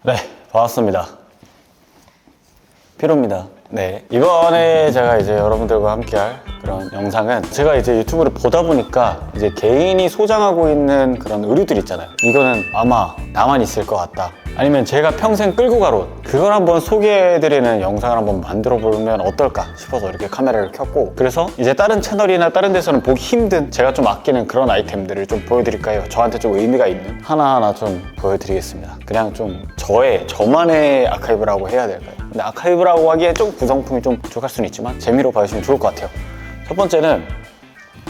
네, 반갑습니다. 피로입니다. 네, 이번에 제가 이제 여러분들과 함께할 그런 영상은 제가 이제 유튜브를 보다 보니까 이제 개인이 소장하고 있는 그런 의류들 있잖아요. 이거는 아마 나만 있을 것 같다. 아니면 제가 평생 끌고 갈 옷, 그걸 한번 소개해드리는 영상을 한번 만들어 보면 어떨까 싶어서 이렇게 카메라를 켰고, 그래서 이제 다른 채널이나 다른 데서는 보기 힘든 제가 좀 아끼는 그런 아이템들을 좀 보여드릴까요? 저한테 좀 의미가 있는 하나하나 좀 보여드리겠습니다. 그냥 좀 저만의 아카이브라고 해야 될까요? 근데 아카이브라고 하기에 좀 구성품이 좀 부족할 수는 있지만 재미로 봐주시면 좋을 것 같아요. 첫 번째는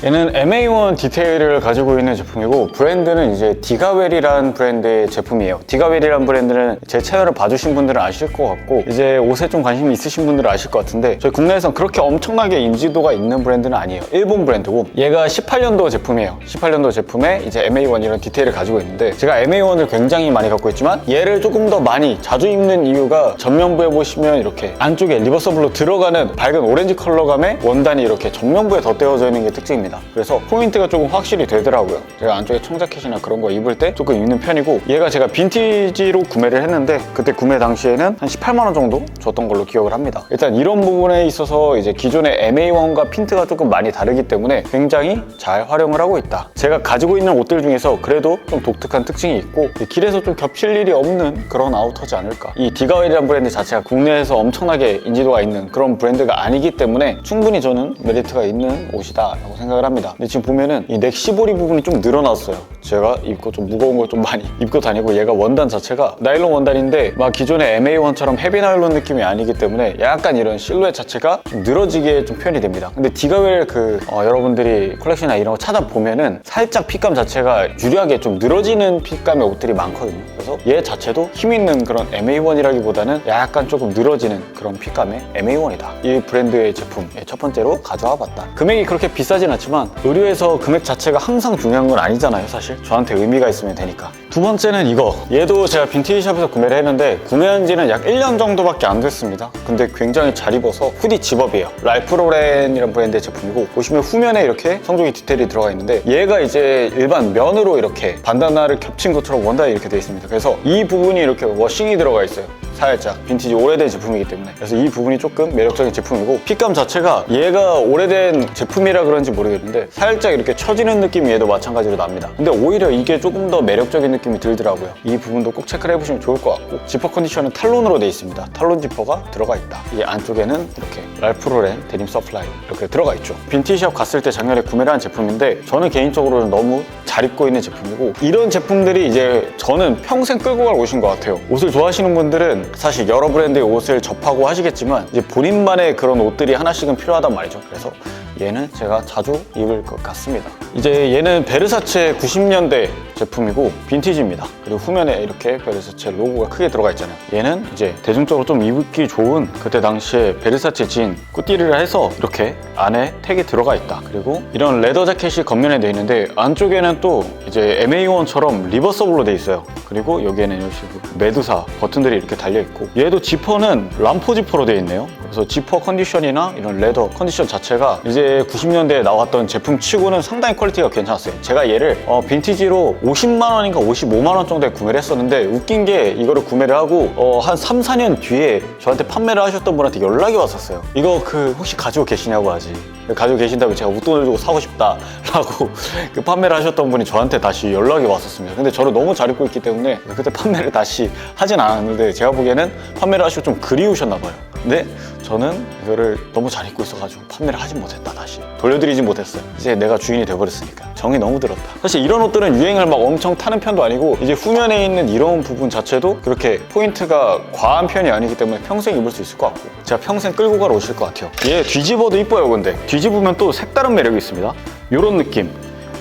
얘는 MA1 디테일을 가지고 있는 제품이고, 브랜드는 이제 디가웰이라는 브랜드의 제품이에요. 디가웰이라는 브랜드는 제 채널을 봐주신 분들은 아실 것 같고, 이제 옷에 좀 관심이 있으신 분들은 아실 것 같은데, 저희 국내에선 그렇게 엄청나게 인지도가 있는 브랜드는 아니에요. 일본 브랜드고, 얘가 18년도 제품이에요. 18년도 제품에 이제 MA1 이런 디테일을 가지고 있는데, 제가 MA1을 굉장히 많이 갖고 있지만 얘를 조금 더 많이 자주 입는 이유가, 전면부에 보시면 이렇게 안쪽에 리버서블로 들어가는 밝은 오렌지 컬러감의 원단이 이렇게 전면부에 덧대어져 있는 게 특징입니다. 그래서 포인트가 조금 확실히 되더라고요. 제가 안쪽에 청자켓이나 그런 거 입을 때 조금 입는 편이고, 얘가 제가 빈티지로 구매를 했는데 그때 구매 당시에는 한 18만 원 정도 줬던 걸로 기억을 합니다. 일단 이런 부분에 있어서 이제 기존의 MA1과 핀트가 조금 많이 다르기 때문에 굉장히 잘 활용을 하고 있다. 제가 가지고 있는 옷들 중에서 그래도 좀 독특한 특징이 있고, 길에서 좀 겹칠 일이 없는 그런 아우터지 않을까. 이 디가웰이라는 브랜드 자체가 국내에서 엄청나게 인지도가 있는 그런 브랜드가 아니기 때문에 충분히 저는 메리트가 있는 옷이다 라고 생각을 합니다. 근데 지금 보면은 이 넥시보리 부분이 좀 늘어났어요. 제가 입고 좀 무거운 걸 좀 많이 입고 다니고, 얘가 원단 자체가 나일론 원단인데 막 기존의 MA1처럼 헤비 나일론 느낌이 아니기 때문에 약간 이런 실루엣 자체가 좀 늘어지게 좀 표현이 됩니다. 근데 디가웰 여러분들이 컬렉션이나 이런 거 찾아보면은 살짝 핏감 자체가 유리하게 좀 늘어지는 핏감의 옷들이 많거든요. 그래서 얘 자체도 힘 있는 그런 MA1이라기보다는 약간 조금 늘어지는 그런 핏감의 MA1이다. 이 브랜드의 제품 첫 번째로 가져와 봤다. 금액이 그렇게 비싸진 않지만 의류에서 금액 자체가 항상 중요한 건 아니잖아요. 사실 저한테 의미가 있으면 되니까. 두 번째는 이거, 얘도 제가 빈티지샵에서 구매를 했는데 구매한 지는 약 1년 정도밖에 안 됐습니다. 근데 굉장히 잘 입어서 후디 집업이에요. 랄프 로렌이라는 브랜드의 제품이고, 보시면 후면에 이렇게 성조기 디테일이 들어가 있는데, 얘가 이제 일반 면으로 이렇게 반다나를 겹친 것처럼 원단이 이렇게 되어 있습니다. 그래서 이 부분이 이렇게 워싱이 들어가 있어요. 살짝 빈티지 오래된 제품이기 때문에. 그래서 이 부분이 조금 매력적인 제품이고, 핏감 자체가 얘가 오래된 제품이라 그런지 모르겠는데 살짝 이렇게 처지는 느낌이 얘도 마찬가지로 납니다. 근데 오히려 이게 조금 더 매력적인 느낌이 들더라고요. 이 부분도 꼭 체크를 해보시면 좋을 것 같고, 지퍼 컨디션은 탈론으로 되어 있습니다. 탈론 지퍼가 들어가 있다. 이 안쪽에는 이렇게 랄프 로렌 데님 서플라이 이렇게 들어가 있죠. 빈티지샵 갔을 때 작년에 구매를 한 제품인데, 저는 개인적으로는 너무 잘 입고 있는 제품이고, 이런 제품들이 이제 저는 평생 끌고 갈 옷인 것 같아요. 옷을 좋아하시는 분들은 사실 여러 브랜드의 옷을 접하고 하시겠지만, 이제 본인만의 그런 옷들이 하나씩은 필요하단 말이죠. 그래서 얘는 제가 자주 입을 것 같습니다. 이제 얘는 베르사체 90년대 제품이고 빈티지입니다. 그리고 후면에 이렇게 베르사체 로고가 크게 들어가 있잖아요. 얘는 이제 대중적으로 좀 입기 좋은 그때 당시에 베르사체 진 꾸띠리를 해서 이렇게 안에 택이 들어가 있다. 그리고 이런 레더 자켓이 겉면에 되어 있는데, 안쪽에는 또 이제 MA1처럼 리버서블로 되어 있어요. 그리고 여기에는 이런 식으로 메두사 버튼들이 이렇게 달려 있고, 얘도 지퍼는 람포 지퍼로 되어 있네요. 그래서 지퍼 컨디션이나 이런 레더 컨디션 자체가 이제 90년대에 나왔던 제품 치고는 상당히 퀄리티가 괜찮았어요. 제가 얘를 빈티지로 50만 원인가 55만 원 정도에 구매를 했었는데, 웃긴 게 이거를 구매를 하고 한 3, 4년 뒤에 저한테 판매를 하셨던 분한테 연락이 왔었어요. 이거 혹시 가지고 계시냐고 하지. 가지고 계신다면 제가 웃돈을 주고 사고 싶다 라고 판매를 하셨던 분이 저한테 다시 연락이 왔었습니다. 근데 저를 너무 잘 입고 있기 때문에 그때 판매를 다시 하진 않았는데, 제가 보기에는 판매를 하시고 좀 그리우셨나 봐요. 근데 저는 이거를 너무 잘 입고 있어가지고 판매를 하진 못했다. 다시 돌려드리진 못했어요. 이제 내가 주인이 돼버렸으니까 정이 너무 들었다. 사실 이런 옷들은 유행을 막 엄청 타는 편도 아니고, 이제 후면에 있는 이런 부분 자체도 그렇게 포인트가 과한 편이 아니기 때문에 평생 입을 수 있을 것 같고, 제가 평생 끌고 갈 옷일 것 같아요. 얘 뒤집어도 이뻐요. 근데 뒤집으면 또 색다른 매력이 있습니다. 이런 느낌,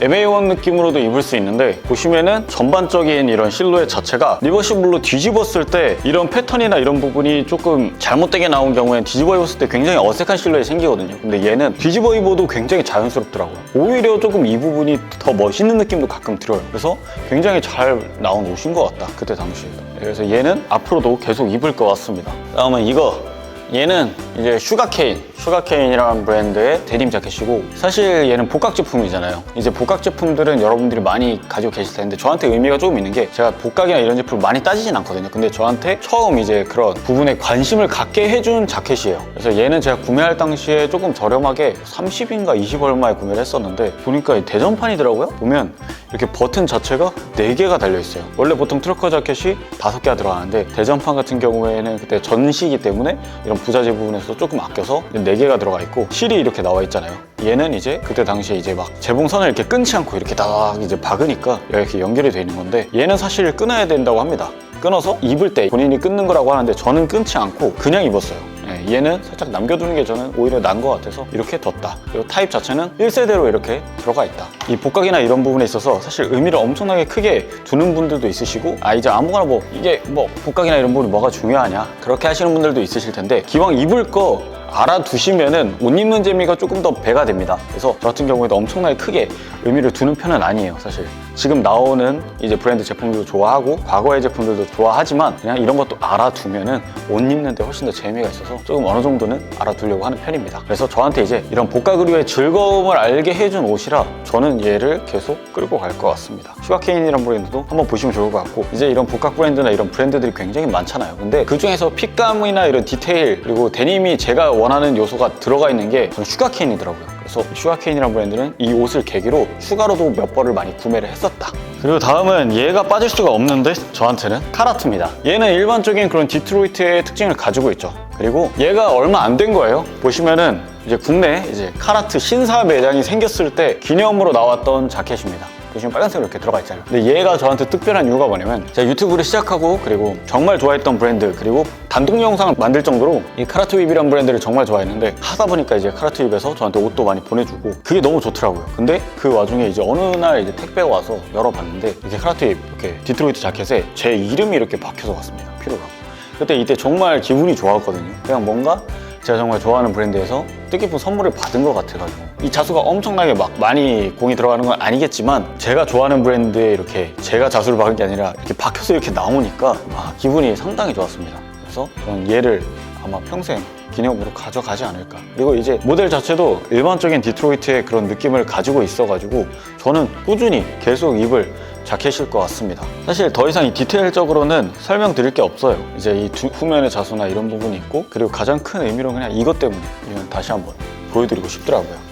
MA1 느낌으로도 입을 수 있는데, 보시면은 전반적인 이런 실루엣 자체가 리버시블로 뒤집었을 때 이런 패턴이나 이런 부분이 조금 잘못되게 나온 경우엔 뒤집어 입었을 때 굉장히 어색한 실루엣이 생기거든요. 근데 얘는 뒤집어 입어도 굉장히 자연스럽더라고요. 오히려 조금 이 부분이 더 멋있는 느낌도 가끔 들어요. 그래서 굉장히 잘 나온 옷인 것 같다, 그때 당시에. 그래서 얘는 앞으로도 계속 입을 것 같습니다. 다음은 이거, 얘는 이제 슈가케인이라는 브랜드의 데님 자켓이고, 사실 얘는 복각 제품이잖아요. 이제 복각 제품들은 여러분들이 많이 가지고 계실 텐데 저한테 의미가 조금 있는 게, 제가 복각이나 이런 제품을 많이 따지진 않거든요. 근데 저한테 처음 이제 그런 부분에 관심을 갖게 해준 자켓이에요. 그래서 얘는 제가 구매할 당시에 조금 저렴하게 30인가 20 얼마에 구매를 했었는데, 보니까 대전판이더라고요. 보면 이렇게 버튼 자체가 4개가 달려있어요. 원래 보통 트러커 자켓이 5개가 들어가는데, 대전판 같은 경우에는 그때 전시이기 때문에 이런 부자재 부분에서 조금 아껴서 4개가 들어가 있고, 실이 이렇게 나와 있잖아요. 얘는 이제 그때 당시에 이제 막 재봉선을 이렇게 끊지 않고 이렇게 딱 이제 박으니까 이렇게 연결이 되어 있는 건데, 얘는 사실 끊어야 된다고 합니다. 끊어서 입을 때 본인이 끊는 거라고 하는데, 저는 끊지 않고 그냥 입었어요. 얘는 살짝 남겨두는 게 저는 오히려 나은 것 같아서 이렇게 뒀다. 그리고 타입 자체는 1세대로 이렇게 들어가 있다. 이 복각이나 이런 부분에 있어서 사실 의미를 엄청나게 크게 두는 분들도 있으시고, 이제 아무거나 뭐 이게 뭐 복각이나 이런 부분이 뭐가 중요하냐, 그렇게 하시는 분들도 있으실 텐데, 기왕 입을 거 알아두시면은 옷 입는 재미가 조금 더 배가 됩니다. 그래서 저 같은 경우에도 엄청나게 크게 의미를 두는 편은 아니에요, 사실. 지금 나오는 이제 브랜드 제품들도 좋아하고 과거의 제품들도 좋아하지만, 그냥 이런 것도 알아두면은 옷 입는데 훨씬 더 재미가 있어서 조금 어느 정도는 알아두려고 하는 편입니다. 그래서 저한테 이제 이런 복각 의류의 즐거움을 알게 해준 옷이라 저는 얘를 계속 끌고 갈 것 같습니다. 슈가케인이라는 브랜드도 한번 보시면 좋을 것 같고, 이제 이런 복각 브랜드나 이런 브랜드들이 굉장히 많잖아요. 근데 그 중에서 핏감이나 이런 디테일, 그리고 데님이 제가 원하는 요소가 들어가 있는 게 저는 슈가케인이더라고요. 그래서 슈가케인이라는 브랜드는 이 옷을 계기로 추가로도 몇 벌을 많이 구매를 했었다. 그리고 다음은 얘가 빠질 수가 없는데, 저한테는 카라트입니다. 얘는 일반적인 그런 디트로이트의 특징을 가지고 있죠. 그리고 얘가 얼마 안 된 거예요. 보시면은 이제 국내 이제 카라트 신사 매장이 생겼을 때 기념으로 나왔던 자켓입니다. 보시면 빨간색으로 이렇게 들어가 있잖아요. 근데 얘가 저한테 특별한 이유가 뭐냐면, 제가 유튜브를 시작하고 그리고 정말 좋아했던 브랜드, 그리고 단독 영상을 만들 정도로 이 카라트윕이라는 브랜드를 정말 좋아했는데, 하다 보니까 이제 카라트윕에서 저한테 옷도 많이 보내주고 그게 너무 좋더라고요. 근데 그 와중에 이제 어느 날 이제 택배가 와서 열어봤는데, 이렇게 카라트윕 이렇게 디트로이트 자켓에 제 이름이 이렇게 박혀서 왔습니다. 필요로. 그때 이때 정말 기분이 좋았거든요. 그냥 뭔가 제가 정말 좋아하는 브랜드에서 뜻깊은 선물을 받은 것 같아가지고, 이 자수가 엄청나게 막 많이 공이 들어가는 건 아니겠지만, 제가 좋아하는 브랜드에 이렇게 제가 자수를 박은 게 아니라 이렇게 박혀서 이렇게 나오니까 기분이 상당히 좋았습니다. 그래서 저는 얘를 아마 평생 기념으로 가져가지 않을까. 그리고 이제 모델 자체도 일반적인 디트로이트의 그런 느낌을 가지고 있어가지고 저는 꾸준히 계속 입을 자켓일 것 같습니다. 사실 더 이상 이 디테일적으로는 설명드릴 게 없어요. 이제 이 후면의 자수나 이런 부분이 있고, 그리고 가장 큰 의미로 그냥 이것 때문에 이건 다시 한번 보여드리고 싶더라고요.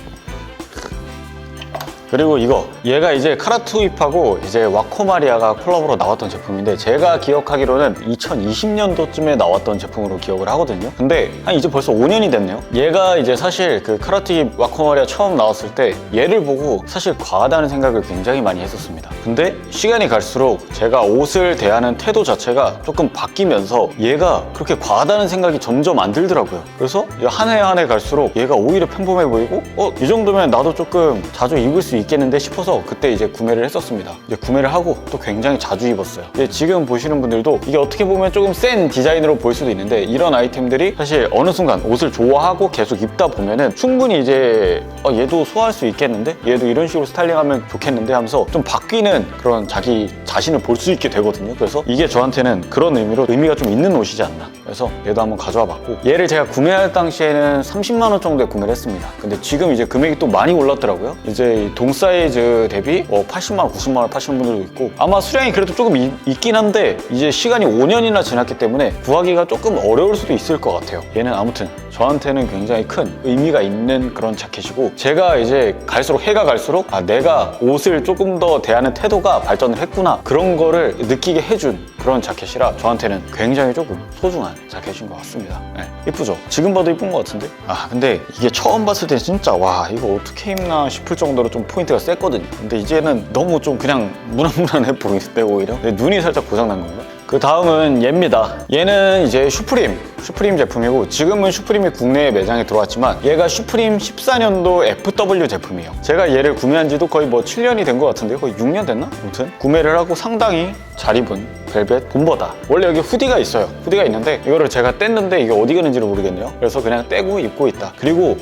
그리고 이거, 얘가 이제 카라트윕하고 이제 와코마리아가 콜라보로 나왔던 제품인데, 제가 기억하기로는 2020년도쯤에 나왔던 제품으로 기억을 하거든요. 근데 이제 벌써 5년이 됐네요. 얘가 이제 사실 그 카라트윕 와코마리아 처음 나왔을 때 얘를 보고 사실 과하다는 생각을 굉장히 많이 했었습니다. 근데 시간이 갈수록 제가 옷을 대하는 태도 자체가 조금 바뀌면서 얘가 그렇게 과하다는 생각이 점점 안 들더라고요. 그래서 한 해 한 해 갈수록 얘가 오히려 평범해 보이고, 이 정도면 나도 조금 자주 입을 수 있겠는데 싶어서 그때 이제 구매를 했었습니다. 이제 구매를 하고 또 굉장히 자주 입었어요. 근데 지금 보시는 분들도 이게 어떻게 보면 조금 센 디자인으로 보일 수도 있는데, 이런 아이템들이 사실 어느 순간 옷을 좋아하고 계속 입다 보면은 충분히 이제 얘도 소화할 수 있겠는데, 얘도 이런 식으로 스타일링하면 좋겠는데 하면서 좀 바뀌는 그런 자기 자신을 볼 수 있게 되거든요. 그래서 이게 저한테는 그런 의미로 의미가 좀 있는 옷이지 않나. 그래서 얘도 한번 가져와 봤고, 얘를 제가 구매할 당시에는 30만 원 정도에 구매를 했습니다. 근데 지금 이제 금액이 또 많이 올랐더라고요. 이제 동 사이즈 대비 80만 원, 90만 원 파시는 분들도 있고, 아마 수량이 그래도 조금 있긴 한데 이제 시간이 5년이나 지났기 때문에 구하기가 조금 어려울 수도 있을 것 같아요. 얘는 아무튼 저한테는 굉장히 큰 의미가 있는 그런 자켓이고, 제가 이제 해가 갈수록 내가 옷을 조금 더 대하는 태도가 발전을 했구나, 그런 거를 느끼게 해준 그런 자켓이라 저한테는 굉장히 조금 소중한 자켓인 것 같습니다. 네, 이쁘죠? 지금 봐도 이쁜 것 같은데? 근데 이게 처음 봤을 때 진짜 이거 어떻게 입나 싶을 정도로 좀 포인트가 셌거든요. 근데 이제는 너무 좀 그냥 무난무난해 보이는데 오히려 눈이 살짝 고장난 건가? 그 다음은 얘입니다. 얘는 이제 슈프림 제품이고, 지금은 슈프림이 국내에 매장에 들어왔지만 얘가 슈프림 14년도 FW 제품이에요. 제가 얘를 구매한 지도 거의 7년이 된 것 같은데요. 거의 6년 됐나? 아무튼 구매를 하고 상당히 잘 입은 벨벳 봄버다. 원래 여기 후디가 있어요. 후디가 있는데 이거를 제가 뗐는데 이게 어디 가는지를 모르겠네요. 그래서 그냥 떼고 입고 있다. 그리고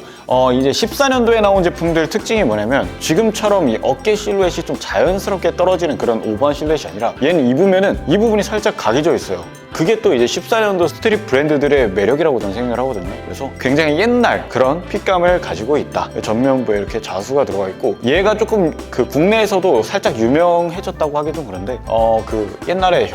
이제 14년도에 나온 제품들 특징이 뭐냐면, 지금처럼 이 어깨 실루엣이 좀 자연스럽게 떨어지는 그런 오버한 실루엣이 아니라, 얘는 입으면은 이 부분이 살짝 각이 져 있어요. 그게 또 이제 14년도 스트릿 브랜드들의 매력이라고 저는 생각을 하거든요. 그래서 굉장히 옛날 그런 핏감을 가지고 있다. 전면부에 이렇게 자수가 들어가 있고, 얘가 조금 그 국내에서도 살짝 유명해졌다고 하기 좀 그런데 그 옛날에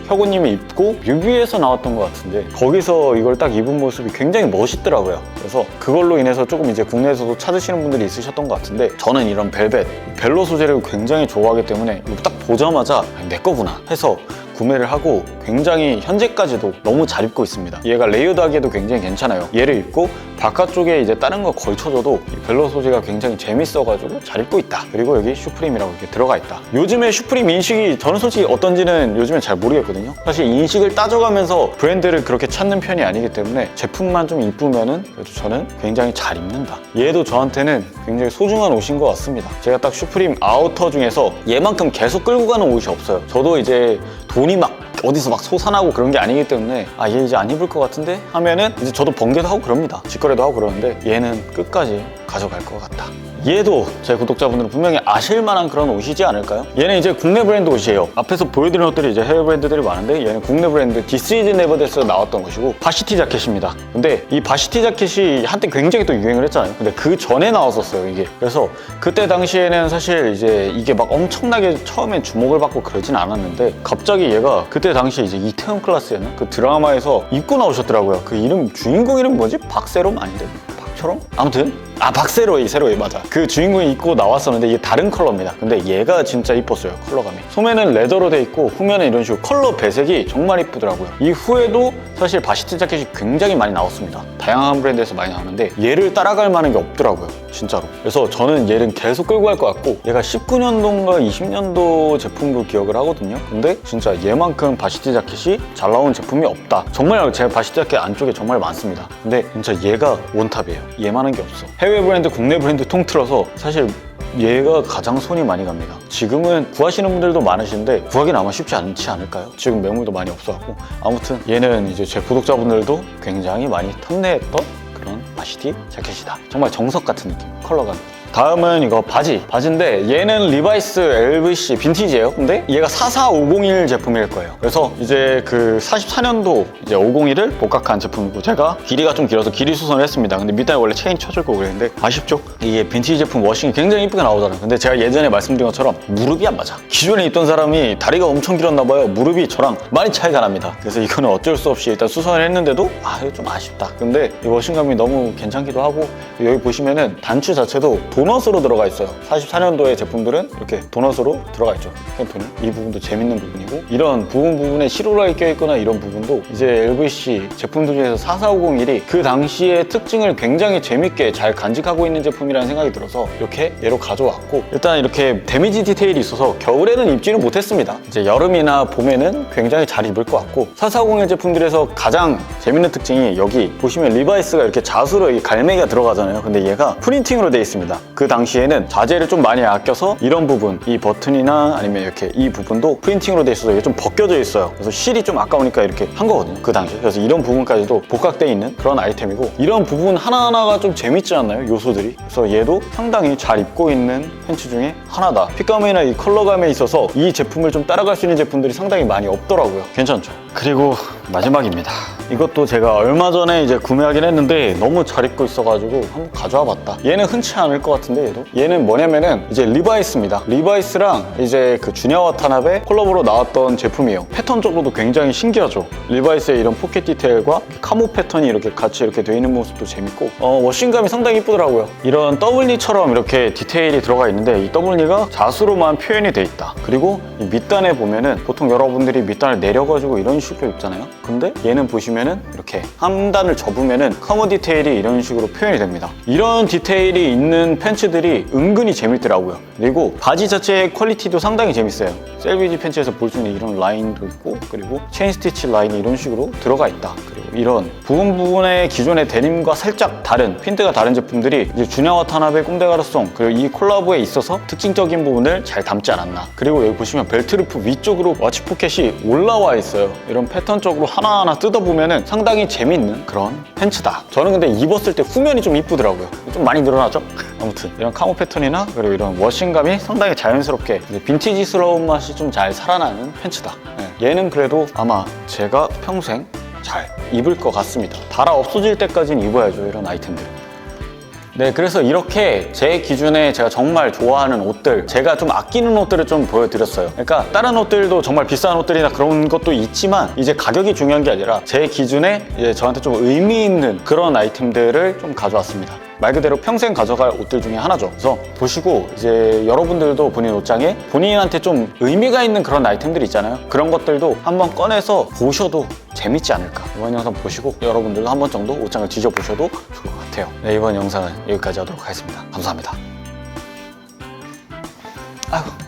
혁오님이 입고 뮤비에서 나왔던 것 같은데 거기서 이걸 딱 입은 모습이 굉장히 멋있더라고요. 그래서 그걸로 인해서 조금 이제 국내에서도 찾으시는 분들이 있으셨던 것 같은데, 저는 이런 벨로 소재를 굉장히 좋아하기 때문에 이거 딱 보자마자 내 거구나 해서 구매를 하고 굉장히 현재까지도 너무 잘 입고 있습니다. 얘가 레이어드 하기에도 굉장히 괜찮아요. 얘를 입고 바깥쪽에 이제 다른 거 걸쳐줘도 이 벨로 소재가 굉장히 재밌어가지고 잘 입고 있다. 그리고 여기 슈프림이라고 이렇게 들어가 있다. 요즘에 슈프림 인식이 저는 솔직히 어떤지는 요즘엔 잘 모르겠거든요. 사실 인식을 따져가면서 브랜드를 그렇게 찾는 편이 아니기 때문에 제품만 좀 이쁘면은 그래도 저는 굉장히 잘 입는다. 얘도 저한테는 굉장히 소중한 옷인 것 같습니다. 제가 딱 슈프림 아우터 중에서 얘만큼 계속 끌고 가는 옷이 없어요. 저도 이제 돈이 막 어디서 막 솟아나고 그런 게 아니기 때문에 얘 이제 안 입을 것 같은데 하면은 이제 저도 번개도 하고 그럽니다. 직거래도 하고 그러는데 얘는 끝까지 가져갈 것 같다. 얘도 제 구독자분들은 분명히 아실 만한 그런 옷이지 않을까요? 얘는 이제 국내 브랜드 옷이에요. 앞에서 보여드린 옷들이 이제 해외 브랜드들이 많은데 얘는 국내 브랜드 This is Never That에서 나왔던 것이고, 바시티 자켓입니다. 근데 이 바시티 자켓이 한때 굉장히 또 유행을 했잖아요. 근데 그 전에 나왔었어요, 이게. 그래서 그때 당시에는 사실 이제 이게 막 엄청나게 처음엔 주목을 받고 그러진 않았는데, 갑자기 얘가 그때 당시에 이제 이태원 클라스였나? 그 드라마에서 입고 나오셨더라고요. 그 이름, 주인공 이름 뭐지? 박세롬 아닌데? 박철롬? 아무튼 박세로이, 세로이 맞아. 그 주인공이 입고 나왔었는데 이게 다른 컬러입니다. 근데 얘가 진짜 이뻤어요, 컬러감이. 소매는 레더로 돼 있고 후면은 이런 식으로 컬러 배색이 정말 이쁘더라고요. 이후에도 사실 바시티 자켓이 굉장히 많이 나왔습니다. 다양한 브랜드에서 많이 나오는데 얘를 따라갈 만한 게 없더라고요, 진짜로. 그래서 저는 얘는 계속 끌고 갈 것 같고, 얘가 19년도인가 20년도 제품으로 기억을 하거든요. 근데 진짜 얘만큼 바시티 자켓이 잘 나온 제품이 없다. 정말 제가 바시티 자켓 안쪽에 정말 많습니다. 근데 진짜 얘가 원탑이에요. 얘만한 게 없어. 해외 브랜드, 국내 브랜드 통틀어서 사실 얘가 가장 손이 많이 갑니다. 지금은 구하시는 분들도 많으신데 구하기는 아마 쉽지 않지 않을까요? 지금 매물도 많이 없어갖고. 아무튼 얘는 이제 제 구독자분들도 굉장히 많이 탐내했던 그런 바시티 자켓이다. 정말 정석 같은 느낌, 컬러감. 다음은 이거 바지인데 얘는 리바이스 LVC 빈티지예요. 근데 얘가 44501 제품일 거예요. 그래서 이제 그 44년도 이제 501을 복각한 제품이고, 제가 길이가 좀 길어서 길이 수선을 했습니다. 근데 밑단에 원래 체인 쳐줄 거고 그랬는데 아쉽죠? 이게 빈티지 제품 워싱이 굉장히 이쁘게 나오잖아요. 근데 제가 예전에 말씀드린 것처럼 무릎이 안 맞아. 기존에 입던 사람이 다리가 엄청 길었나 봐요. 무릎이 저랑 많이 차이가 납니다. 그래서 이거는 어쩔 수 없이 일단 수선을 했는데도 이거 좀 아쉽다. 근데 이 워싱감이 너무 괜찮기도 하고, 여기 보시면은 단추 자체도 도넛으로 들어가 있어요. 44년도의 제품들은 이렇게 도넛으로 들어가 있죠, 펜톤이. 이 부분도 재밌는 부분이고, 이런 부분에 시로라이 껴있거나 이런 부분도 이제 LVC 제품들 중에서 44501이 그 당시의 특징을 굉장히 재밌게 잘 간직하고 있는 제품이라는 생각이 들어서 이렇게 얘로 가져왔고, 일단 이렇게 데미지 디테일이 있어서 겨울에는 입지는 못했습니다. 이제 여름이나 봄에는 굉장히 잘 입을 것 같고, 4401 제품들에서 가장 재밌는 특징이 여기 보시면 리바이스가 이렇게 자수로 이 갈매기가 들어가잖아요. 근데 얘가 프린팅으로 되어 있습니다. 그 당시에는 자재를 좀 많이 아껴서 이런 부분, 이 버튼이나 아니면 이렇게 이 부분도 프린팅으로 돼 있어서 이게 좀 벗겨져 있어요. 그래서 실이 좀 아까우니까 이렇게 한 거거든요, 그 당시에. 그래서 이런 부분까지도 복각돼 있는 그런 아이템이고, 이런 부분 하나하나가 좀 재밌지 않나요, 요소들이? 그래서 얘도 상당히 잘 입고 있는 팬츠 중에 하나다. 핏감이나 이 컬러감에 있어서 이 제품을 좀 따라갈 수 있는 제품들이 상당히 많이 없더라고요. 괜찮죠? 그리고 마지막입니다. 이것도 제가 얼마 전에 이제 구매하긴 했는데 너무 잘 입고 있어가지고 한번 가져와 봤다. 얘는 흔치 않을 것 같은데, 얘는 뭐냐면은 이제 리바이스입니다. 리바이스랑 이제 그 주냐 와타나베 콜라보로 나왔던 제품이에요. 패턴적으로도 굉장히 신기하죠. 리바이스의 이런 포켓 디테일과 카모 패턴이 이렇게 같이 이렇게 돼 있는 모습도 재밌고, 워싱감이 상당히 이쁘더라고요. 이런 더블니처럼 이렇게 디테일이 들어가 있는데, 이 더블니가 자수로만 표현이 돼 있다. 그리고 이 밑단에 보면은 보통 여러분들이 밑단을 내려가지고 이런 식으로 입잖아요. 근데 얘는 보시면은 이렇게 한 단을 접으면은 카모 디테일이 이런 식으로 표현이 됩니다. 이런 디테일이 있는 팬츠들이 은근히 재밌더라고요. 그리고 바지 자체의 퀄리티도 상당히 재밌어요. 셀비지 팬츠에서 볼 수 있는 이런 라인도 있고, 그리고 체인 스티치 라인이 이런 식으로 들어가 있다. 그리고 이런 부분의 기존의 데님과 살짝 다른, 핀트가 다른 제품들이 이제 주냐 와타나베 꼼데가르송 그리고 이 콜라보에 있어서 특징적인 부분을 잘 담지 않았나. 그리고 여기 보시면 벨트루프 위쪽으로 워치 포켓이 올라와 있어요. 이런 패턴적으로 하나하나 뜯어보면은 상당히 재밌는 그런 팬츠다. 저는 근데 입었을 때 후면이 좀 이쁘더라고요. 좀 많이 늘어나죠? 아무튼 이런 카모 패턴이나 그리고 이런 워싱감이 상당히 자연스럽게 빈티지스러운 맛이 좀 잘 살아나는 팬츠다. 네. 얘는 그래도 아마 제가 평생 잘 입을 것 같습니다. 달아 없어질 때까지는 입어야죠, 이런 아이템들. 네, 그래서 이렇게 제 기준에 제가 정말 좋아하는 옷들, 제가 좀 아끼는 옷들을 좀 보여드렸어요. 그러니까 다른 옷들도 정말 비싼 옷들이나 그런 것도 있지만 이제 가격이 중요한 게 아니라 제 기준에 이제 저한테 좀 의미 있는 그런 아이템들을 좀 가져왔습니다. 말 그대로 평생 가져갈 옷들 중에 하나죠. 그래서 보시고 이제 여러분들도 본인 옷장에 본인한테 좀 의미가 있는 그런 아이템들 있잖아요. 그런 것들도 한번 꺼내서 보셔도 재밌지 않을까. 이번 영상 보시고 여러분들도 한 번 정도 옷장을 뒤져보셔도 좋을 것 같아요. 네, 이번 영상은 여기까지 하도록 하겠습니다. 감사합니다. 아이고.